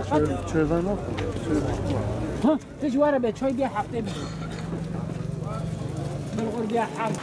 Çaydan yok. ها تجي ورا بيت شوي بيها حاطين بالغور بيها حاط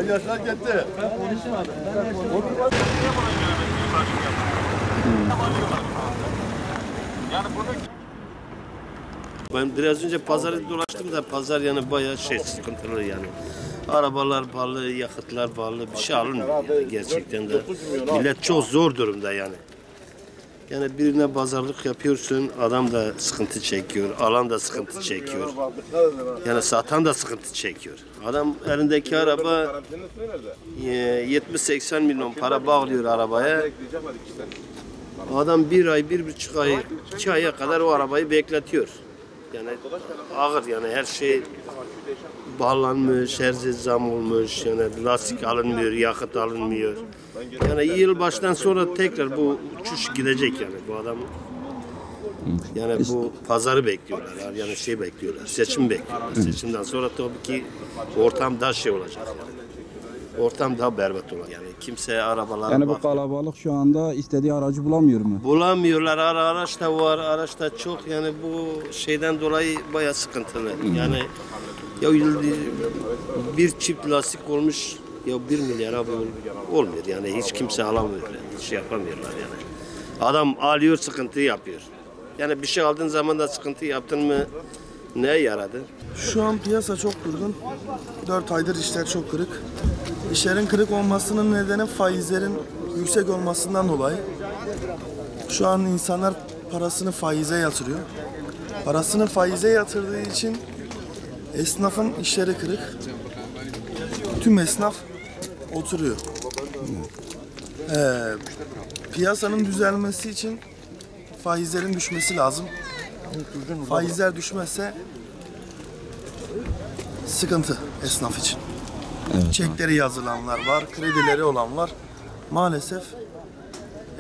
Yaşlar gitti. Ben biraz önce pazarı dolaştım da pazar yani bayağı sıkıntılı yani. Arabalar pahalı, yakıtlar pahalı, bir şey alınmıyor yani gerçekten de. Millet çok zor durumda yani. Yani birine pazarlık yapıyorsun, adam da sıkıntı çekiyor, alan da sıkıntı çekiyor. Yani satan da sıkıntı çekiyor. Adam elindeki araba 70-80 milyon para bağlıyor arabaya. Adam bir ay, 1,5 ay, 2 aya kadar o arabayı bekletiyor. Yani ağır yani her şey bağlanmış, her şey zam olmuş, yani lastik alınmıyor, yakıt alınmıyor. Yani yılbaşından sonra tekrar bu uçuş gidecek yani bu adam. Yani bu pazarı bekliyorlar, yani şey bekliyorlar, seçim bekliyorlar. Seçimden sonra tabii ki ortam daha şey olacak yani. Ortam daha berbat olacak yani kimseye arabalara yani bu kalabalık şu anda istediği aracı bulamıyor mu? Bulamıyorlar, araç da var, araç da çok yani bu şeyden dolayı bayağı sıkıntılı. Yani ya bir çift lastik olmuş ya 1 milyar abi olmuyor yani hiç kimse alamıyor yani, hiç şey yapamıyorlar yani. Adam alıyor sıkıntı yapıyor. Yani bir şey aldığın zaman da sıkıntı yaptın mı neye yaradı? Şu an piyasa çok durgun. 4 aydır işler çok kırık. İşlerin kırık olmasının nedeni faizlerin yüksek olmasından dolayı. Şu an insanlar parasını faize yatırıyor. Parasını faize yatırdığı için esnafın işleri kırık. Tüm esnaf oturuyor. Piyasanın düzelmesi için faizlerin düşmesi lazım. Faizler düşmezse sıkıntı esnaf için. Evet, çekleri yazılanlar var, kredileri olan var. Maalesef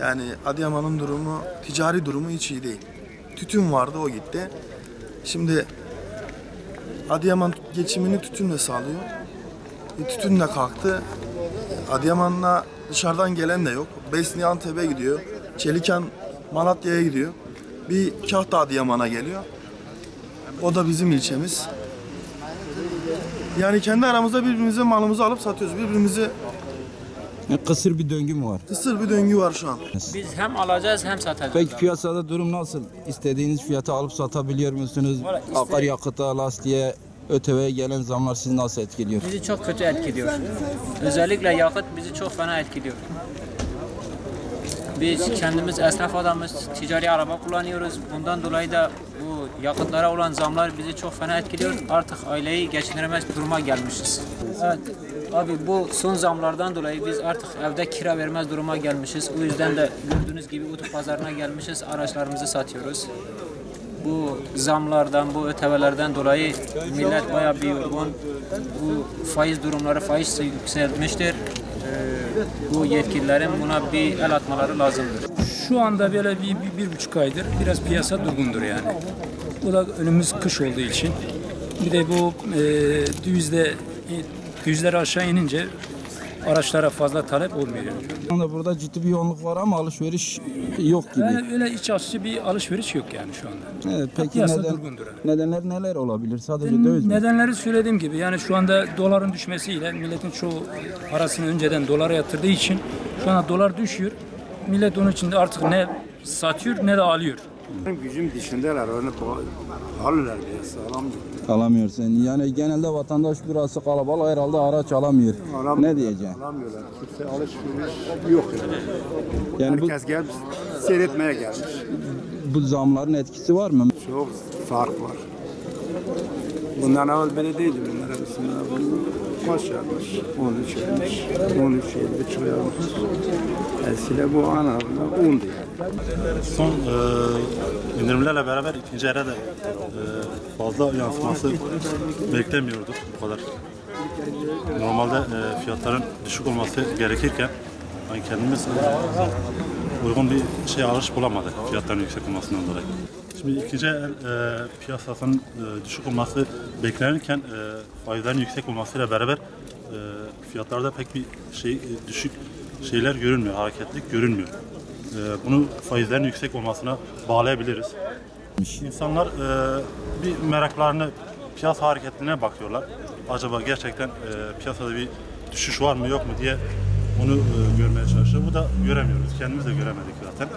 yani Adıyaman'ın durumu, ticari durumu hiç iyi değil. Tütün vardı, o gitti. Şimdi Adıyaman geçimini tütünle sağlıyor. Tütün de kalktı. Adıyaman'la dışarıdan gelen de yok. Besni Antep'e gidiyor. Çeliken Malatya'ya gidiyor. Bir kah da Adıyaman'a geliyor. O da bizim ilçemiz. Yani kendi aramızda birbirimize malımızı alıp satıyoruz. Birbirimizi kısır bir döngü mü var? kısır bir döngü var şu an. biz hem alacağız hem satacağız. Peki piyasada durum nasıl? İstediğiniz fiyata alıp satabiliyor musunuz? Akaryakıta, lastiğe, ÖTV'ye gelen zamlar sizi nasıl etkiliyor? Bizi çok kötü etkiliyor. Özellikle yakıt bizi çok fena etkiliyor. Biz kendimiz esnaf adamız, ticari araba kullanıyoruz. Bundan dolayı da bu yakıtlara olan zamlar bizi çok fena etkiliyor. Artık aileyi geçindiremez duruma gelmişiz. Evet, abi bu son zamlardan dolayı biz artık evde kira vermez duruma gelmişiz. O yüzden de gördüğünüz gibi Utuk pazarına gelmişiz, araçlarımızı satıyoruz. Bu zamlardan, bu ÖTV'lerden dolayı millet bayağı bir yorgun. Bu faiz durumları, faiz yükselmiştir. Bu yetkililerin buna bir el atmaları lazımdır. Şu anda böyle bir buçuk aydır biraz piyasa durgundur yani. Bu da önümüz kış olduğu için. Bir de bu dövizler aşağı inince araçlara fazla talep olmuyor. Şu anda burada ciddi bir yoğunluk var ama alışveriş yok gibi. Yani öyle iç açıcı bir alışveriş yok yani şu anda. Evet, peki piyasa durgundur. nedenler neler olabilir? Sadece döviz mi? Nedenleri söylediğim gibi yani şu anda doların düşmesiyle milletin çoğu parasını önceden dolara yatırdığı için şu anda dolar düşüyor. Millet onun için de artık ne satıyor ne de alıyor. Gücüm dışındalar, onu alırlar biraz, alamıyor. Alamıyorsun. Yani genelde vatandaş burası kalabalık herhalde araç alamıyor. Ne diyeceksin? Alamıyorlar. Kimse alışveriş yok yani. Herkes gelmiş, seyretmeye gelmiş. Bu zamların etkisi var mı? Çok fark var. Bundan evvel böyle değildi bunlar arasında. Maşallah 13 olmuş. 13.50 çıkıyormuş. Eskiden bu analarla undu yani. Son indirimlerle beraber ikinci ere de fazla yansıması beklemiyorduk bu kadar. Normalde fiyatların düşük olması gerekirken yani kendimiz uygun bir alış bulamadık fiyatların yüksek olmasından dolayı. Şimdi ikinci el piyasasının düşük olması beklenirken faizlerin yüksek olmasıyla beraber fiyatlarda pek bir düşük şeyler görünmüyor, hareketlilik görünmüyor. Bunu faizlerin yüksek olmasına bağlayabiliriz. İnsanlar bir meraklarını piyasa hareketliliğine bakıyorlar. Acaba gerçekten piyasada bir düşüş var mı yok mu diye onu görmeye çalışıyor. Bu da göremiyoruz. Kendimiz de göremedik zaten.